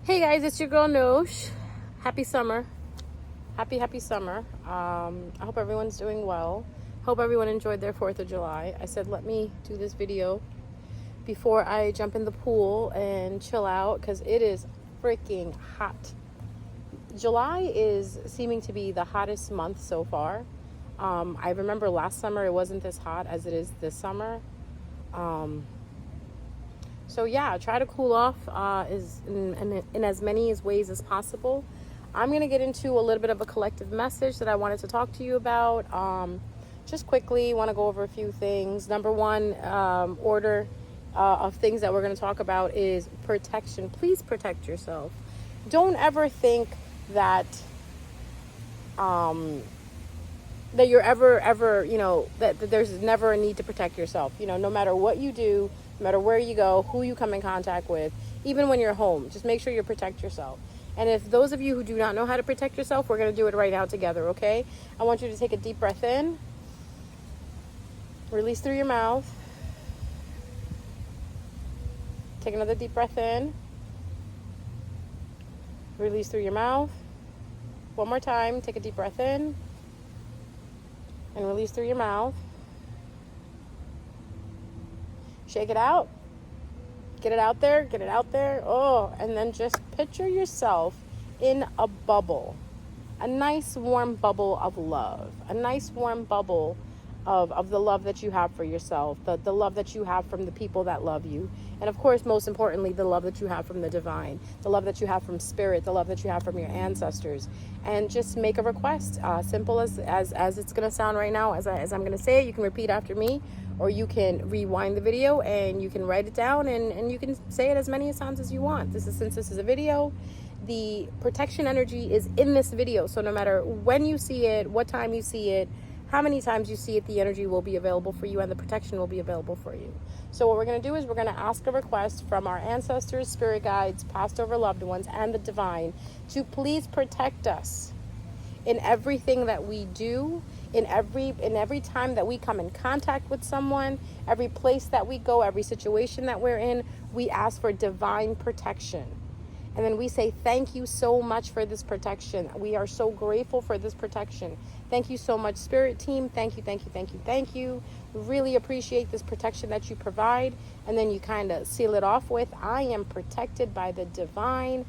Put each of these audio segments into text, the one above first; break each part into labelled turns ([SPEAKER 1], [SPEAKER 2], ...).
[SPEAKER 1] Hey guys, it's your girl Noosh. Happy summer. Happy summer. I hope everyone's doing well. Hope everyone enjoyed their 4th of July. I said let me do this video before I jump in the pool and chill out because it is freaking hot. July is seeming to be the hottest month so far. I remember last summer it wasn't this hot as it is this summer. So yeah, try to cool off in as many ways as possible. I'm going to get into a little bit of a collective message that I wanted to talk to you about. Just quickly, want to go over a few things. Number one, order of things that we're going to talk about is protection. Please protect yourself. Don't ever think that that you're ever, that there's never a need to protect yourself. No matter what you do, no matter where you go, who you come in contact with, even when you're home, just make sure you protect yourself. And if those of you who do not know how to protect yourself, we're going to do it right now together, okay? I want you to take a deep breath in, release through your mouth. Take another deep breath in, release through your mouth. One more time, take a deep breath in and release through your mouth. Shake it out. Get it out there. Get it out there. Oh, and then just picture yourself in a bubble. A nice warm bubble of love. A nice warm bubble of the love that you have for yourself. The love that you have from the people that love you. And of course, most importantly, the love that you have from the divine. The love that you have from spirit. The love that you have from your ancestors. And just make a request. Simple as it's going to sound right now. As I'm going to say it, you can repeat after me. Or you can rewind the video and you can write it down and you can say it as many times as you want. Since this is a video, the protection energy is in this video. So no matter when you see it, what time you see it, how many times you see it, the energy will be available for you and the protection will be available for you. So what we're going to do is we're going to ask a request from our ancestors, spirit guides, passed over loved ones, and the divine to please protect us in everything that we do, in every time that we come in contact with someone, every place that we go, every situation that we're in, we ask for divine protection. And then we say, thank you so much for this protection. We are so grateful for this protection. Thank you so much, Spirit Team. Thank you, thank you, thank you, thank you. Really appreciate this protection that you provide. And then you kind of seal it off with, I am protected by the divine.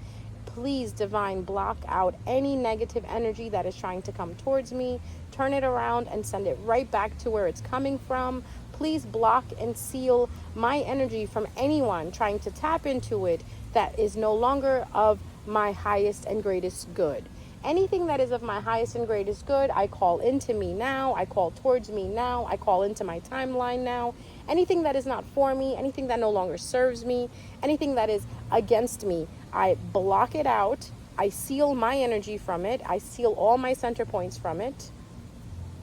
[SPEAKER 1] Please, divine, block out any negative energy that is trying to come towards me. Turn it around and send it right back to where it's coming from. Please block and seal my energy from anyone trying to tap into it that is no longer of my highest and greatest good. Anything that is of my highest and greatest good, I call into me now. I call towards me now. I call into my timeline now. Anything that is not for me, anything that no longer serves me, anything that is against me, I block it out. I seal my energy from it. I seal all my center points from it.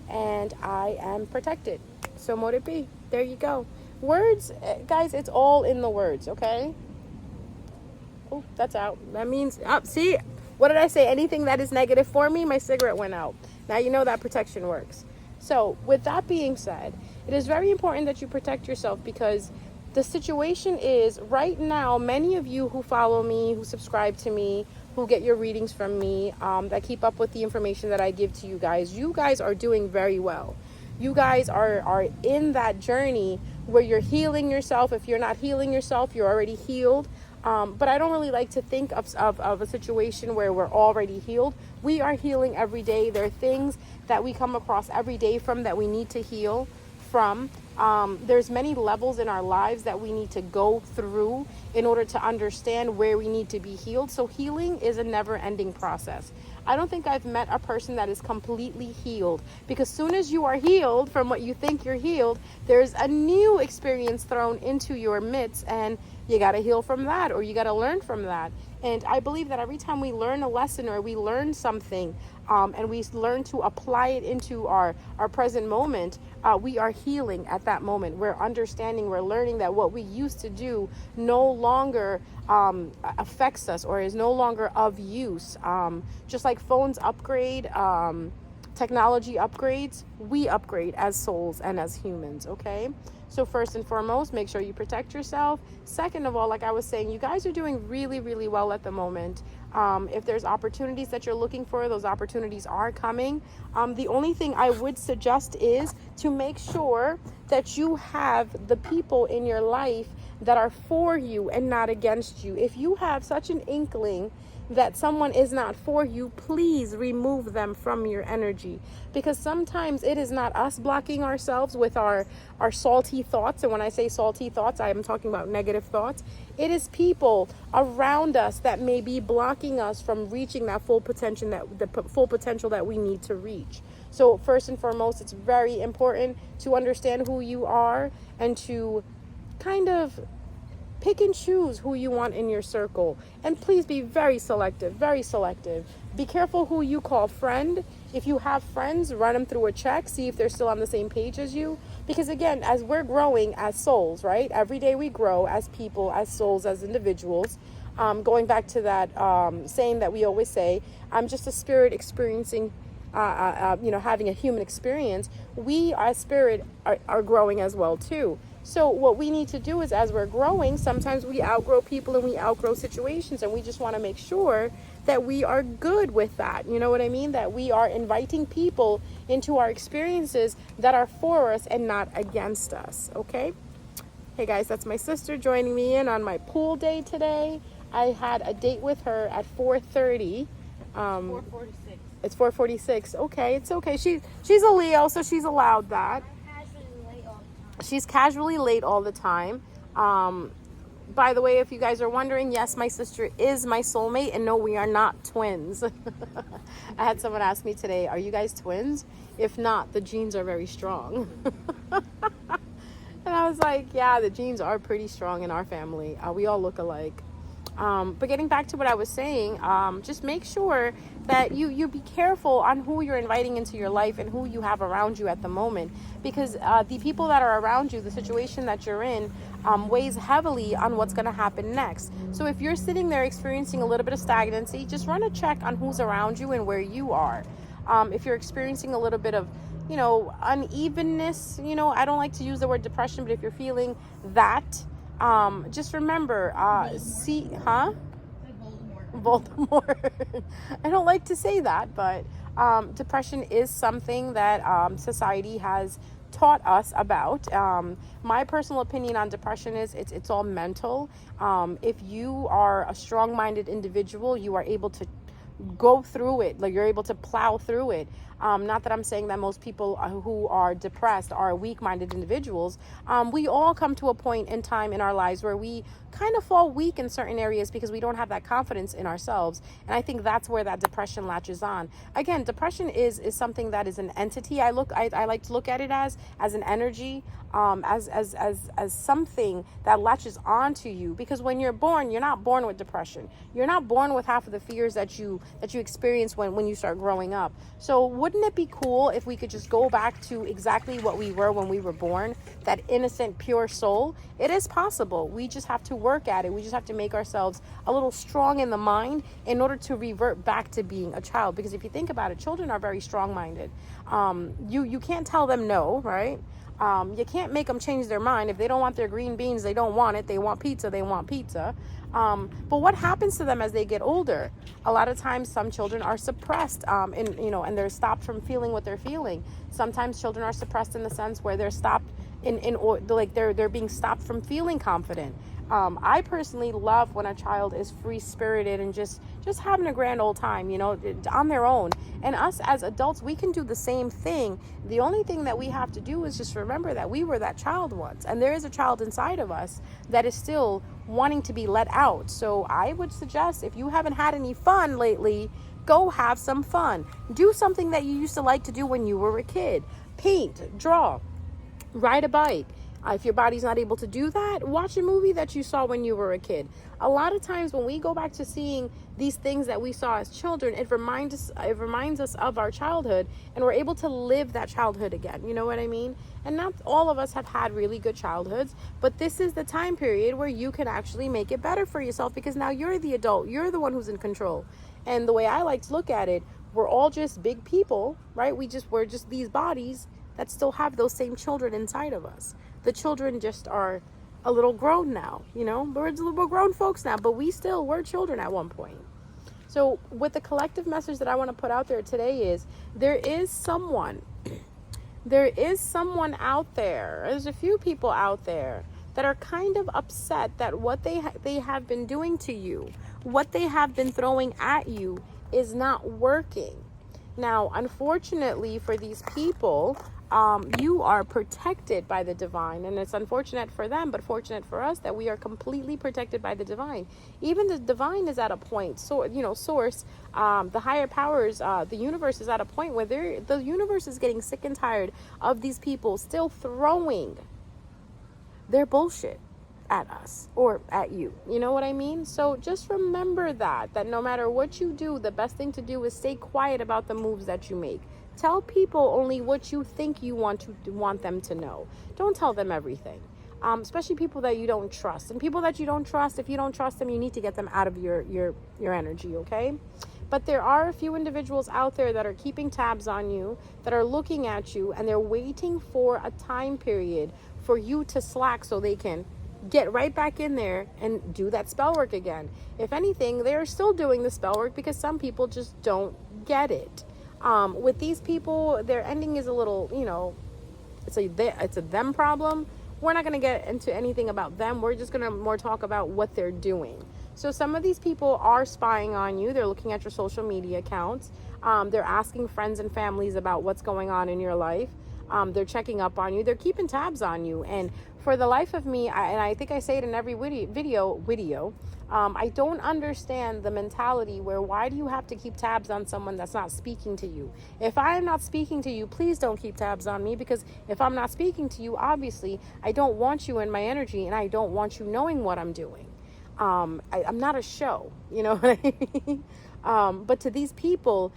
[SPEAKER 1] And I am protected. So mote it be. There you go. Words, guys, it's all in the words, okay? Oh, that's out. That means, see, what did I say? Anything that is negative for me, my cigarette went out. Now you know that protection works. So with that being said, it is very important that you protect yourself because the situation is right now, many of you who follow me, who subscribe to me, who get your readings from me, that keep up with the information that I give to you guys are doing very well. You guys are in that journey where you're healing yourself. If you're not healing yourself, you're already healed. But I don't really like to think of a situation where we're already healed. We are healing every day. There are things that we come across every day from that we need to heal from. There's many levels in our lives that we need to go through in order to understand where we need to be healed. So healing is a never-ending process. I don't think I've met a person that is completely healed, because soon as you are healed from what you think you're healed, there's a new experience thrown into your midst, and you got to heal from that, or you got to learn from that. And I believe that every time we learn a lesson or we learn something, and we learn to apply it into our present moment, we are healing at that moment. We're understanding, we're learning that what we used to do no longer affects us or is no longer of use. Just like phones upgrade, technology upgrades, we upgrade as souls and as humans, okay? So first and foremost, make sure you protect yourself. Second of all, like I was saying, you guys are doing really, really well at the moment. If there's opportunities that you're looking for, those opportunities are coming. The only thing I would suggest is to make sure that you have the people in your life that are for you and not against you. If you have such an inkling that someone is not for you, please remove them from your energy, because sometimes it is not us blocking ourselves with our salty thoughts. And when I say salty thoughts, I am talking about negative thoughts. It is people around us that may be blocking us from reaching that full potential, that we need to reach. So first and foremost, it's very important to understand who you are and to kind of pick and choose who you want in your circle. And please be very selective, very selective. Be careful who you call friend. If you have friends, run them through a check, see if they're still on the same page as you. Because again, as we're growing as souls, right? Every day we grow as people, as souls, as individuals. Going back to that saying that we always say, I'm just a spirit experiencing, having a human experience. We as spirit are growing as well too. So what we need to do is, as we're growing, sometimes we outgrow people and we outgrow situations, and we just want to make sure that we are good with that. You know what I mean? That we are inviting people into our experiences that are for us and not against us. Okay? Hey guys, that's my sister joining me in on my pool day today. I had a date with her at 4:30.
[SPEAKER 2] 4:46.
[SPEAKER 1] It's 4:46. Okay, it's okay. She's a Leo, so she's allowed that. She's casually late all the time. By the way, if you guys are wondering, yes, my sister is my soulmate, and no, we are not twins. I had someone ask me today, are you guys twins? If not, the genes are very strong. And I was like, yeah, the genes are pretty strong in our family. We all look alike. But getting back to what I was saying, just make sure that you be careful on who you're inviting into your life and who you have around you at the moment, because the people that are around you, the situation that you're in, weighs heavily on what's going to happen next. So if you're sitting there experiencing a little bit of stagnancy, just run a check on who's around you and where you are. If you're experiencing a little bit of unevenness, I don't like to use the word depression, but if you're feeling that, just remember, Voldemort. I don't like to say that, but depression is something that society has taught us about. My personal opinion on depression is it's all mental. If you are a strong-minded individual, you are able to go through it, like you're able to plow through it. Not that I'm saying that most people who are depressed are weak-minded individuals. We all come to a point in time in our lives where we kind of fall weak in certain areas because we don't have that confidence in ourselves. And I think that's where that depression latches on. Again, depression is something that is an entity. I like to look at it as an energy, as something that latches onto you, because when you're born, you're not born with depression. You're not born with half of the fears that you experience when you start growing up. So wouldn't it be cool if we could just go back to exactly what we were when we were born, that innocent, pure soul? It is possible. We just have to work at it. We just have to make ourselves a little strong in the mind in order to revert back to being a child. Because if you think about it, children are very strong-minded. You can't tell them no, right? You can't make them change their mind. If they don't want their green beans, they don't want it. They want pizza, they want pizza. But what happens to them as they get older? A lot of times some children are suppressed, and they're stopped from feeling what they're feeling. Sometimes children are suppressed in the sense where they're stopped they're being stopped from feeling confident. I personally love when a child is free-spirited and just having a grand old time, on their own. And us as adults, we can do the same thing. The only thing that we have to do is just remember that we were that child once, and there is a child inside of us that is still wanting to be let out. So I would suggest, if you haven't had any fun lately, go have some fun. Do something that you used to like to do when you were a kid. Paint, draw, ride a bike. If your body's not able to do that, watch a movie that you saw when you were a kid. A lot of times when we go back to seeing these things that we saw as children, it reminds us of our childhood, and we're able to live that childhood again. You know what I mean? And not all of us have had really good childhoods, but this is the time period where you can actually make it better for yourself, because now you're the adult. You're the one who's in control. And the way I like to look at it, we're all just big people, right? We're just these bodies that still have those same children inside of us. The children just are a little grown now, we're grown folks now, but we still were children at one point. So with the collective message that I want to put out there today is there is someone out there. There's a few people out there that are kind of upset that what they have been doing to you, what they have been throwing at you is not working. Now, unfortunately for these people, you are protected by the divine, and it's unfortunate for them, but fortunate for us that we are completely protected by the divine. Even the divine is at a point, source, the higher powers, the universe is at a point where the universe is getting sick and tired of these people still throwing their bullshit at us or at you. You know what I mean? So just remember that no matter what you do, the best thing to do is stay quiet about the moves that you make. Tell people only what you think you want them to know. Don't tell them everything. Especially people that you don't trust. And people that you don't trust, if you don't trust them, you need to get them out of your energy, okay? But there are a few individuals out there that are keeping tabs on you, that are looking at you, and they're waiting for a time period for you to slack so they can get right back in there and do that spell work again. If anything, they're still doing the spell work because some people just don't get it. With these people, their ending is a little, it's a them problem. We're not going to get into anything about them. We're just going to more talk about what they're doing. So some of these people are spying on you. They're looking at your social media accounts. They're asking friends and families about what's going on in your life. They're checking up on you. They're keeping tabs on you. And for the life of me, and I think I say it in every video, I don't understand the mentality where why do you have to keep tabs on someone that's not speaking to you? If I am not speaking to you, please don't keep tabs on me, because if I'm not speaking to you, obviously I don't want you in my energy and I don't want you knowing what I'm doing. I'm not a show, you know what I mean? But to these people,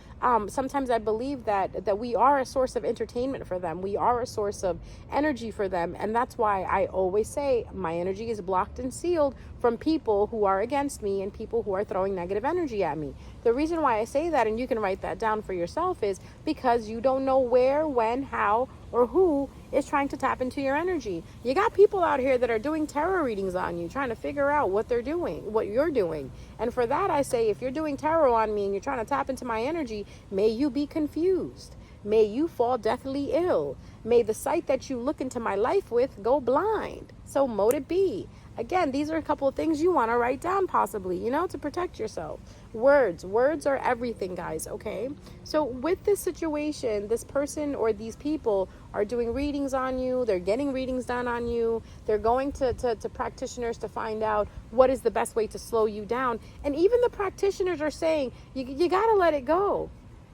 [SPEAKER 1] sometimes I believe that we are a source of entertainment for them. We are a source of energy for them. And that's why I always say my energy is blocked and sealed from people who are against me and people who are throwing negative energy at me. The reason why I say that, and you can write that down for yourself, is because you don't know where, when, how, or who is trying to tap into your energy. You got people out here that are doing tarot readings on you, trying to figure out what they're doing, what you're doing. And for that, I say, if you're doing tarot on me and you're trying to tap into my energy, may you be confused. May you fall deathly ill. May the sight that you look into my life with go blind. So mote it be. Again, these are a couple of things you want to write down possibly, to protect yourself. Words are everything, guys, okay? So with this situation, this person or these people are doing readings on you. They're getting readings done on you. They're going to practitioners to find out what is the best way to slow you down. And even the practitioners are saying, you got to let it go.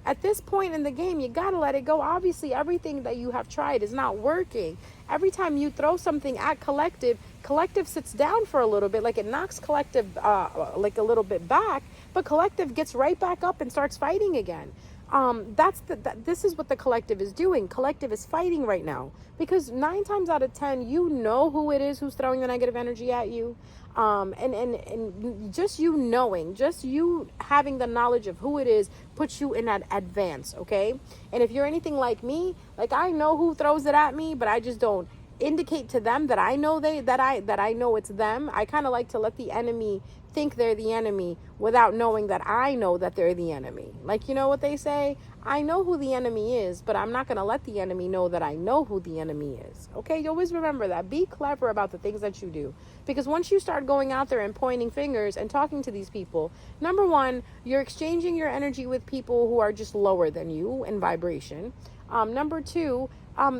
[SPEAKER 1] At this point in the game, you got to let it go. Obviously, everything that you have tried is not working. Every time you throw something at collective sits down for a little bit, like it knocks collective like a little bit back, but collective gets right back up and starts fighting again. This is what the collective is doing. Collective is fighting right now because 9 times out of 10, you know who it is who's throwing the negative energy at you. And just you knowing, just you having the knowledge of who it is puts you in that advance, okay? And if you're anything like me, like I know who throws it at me, but I just don't indicate to them that I know that I know it's them. I kind of like to let the enemy think they're the enemy without knowing that I know that they're the enemy. Like, you know what they say? I know who the enemy is, but I'm not going to let the enemy know that I know who the enemy is. Okay? You always remember that. Be clever about the things that you do. Because once you start going out there and pointing fingers and talking to these people, number one, you're exchanging your energy with people who are just lower than you in vibration. Number two,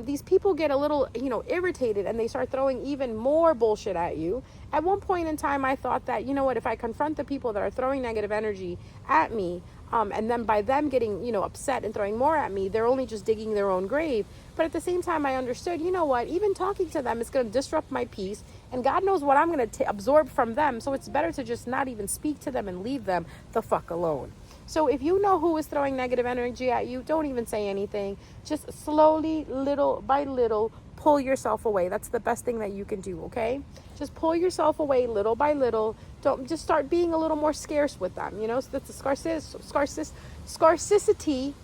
[SPEAKER 1] these people get a little, irritated and they start throwing even more bullshit at you. At one point in time, I thought that, if I confront the people that are throwing negative energy at me, and then by them getting, upset and throwing more at me, they're only just digging their own grave. But at the same time, I understood, even talking to them is going to disrupt my peace. And God knows what I'm going to absorb from them. So it's better to just not even speak to them and leave them the fuck alone. So if you know who is throwing negative energy at you, don't even say anything. Just slowly, little by little, pull yourself away. That's the best thing that you can do, okay? Just pull yourself away little by little. Don't just start being a little more scarce with them, you know? So that's the scarcity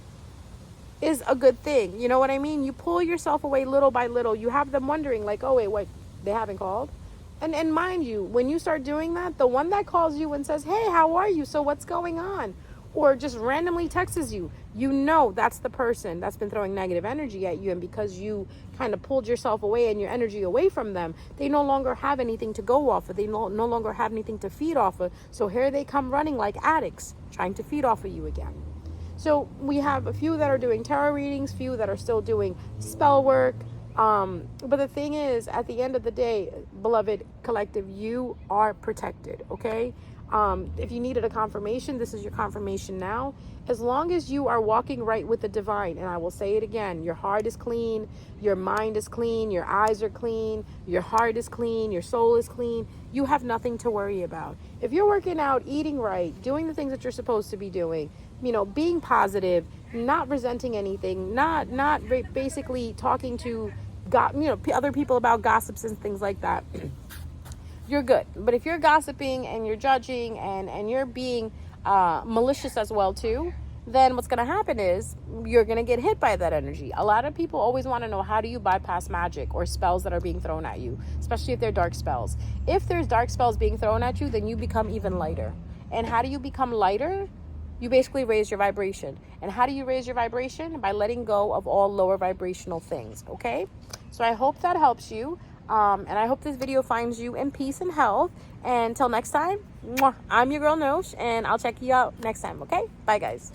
[SPEAKER 1] is a good thing. You know what I mean? You pull yourself away little by little. You have them wondering like, oh, wait, what? They haven't called? And mind you, when you start doing that, the one that calls you and says, hey, how are you? So what's going on? Or just randomly texts you, you know that's the person that's been throwing negative energy at you. And because you kind of pulled yourself away and your energy away from them, they no longer have anything to go off of. They no longer have anything to feed off of. So here they come running like addicts, trying to feed off of you again. So we have a few that are doing tarot readings, few that are still doing spell work. But the thing is, at the end of the day, beloved collective, you are protected, okay? If you needed a confirmation, this is your confirmation now. As long as you are walking right with the divine, and I will say it again, your heart is clean, your mind is clean, your eyes are clean, your heart is clean, your soul is clean, you have nothing to worry about. If you're working out, eating right, doing the things that you're supposed to be doing, you know, being positive, not resenting anything, not basically talking to other people about gossips and things like that, you're good. But if you're gossiping and you're judging and you're being malicious as well too, then what's going to happen is you're going to get hit by that energy. A lot of people always want to know, how do you bypass magic or spells that are being thrown at you, especially if they're dark spells. If there's dark spells being thrown at you, then you become even lighter. And how do you become lighter? You basically raise your vibration. And how do you raise your vibration? By letting go of all lower vibrational things, okay? So I hope that helps you. And I hope this video finds you in peace and health. And until next time, I'm your girl Nosh, and I'll check you out next time, okay? Bye, guys.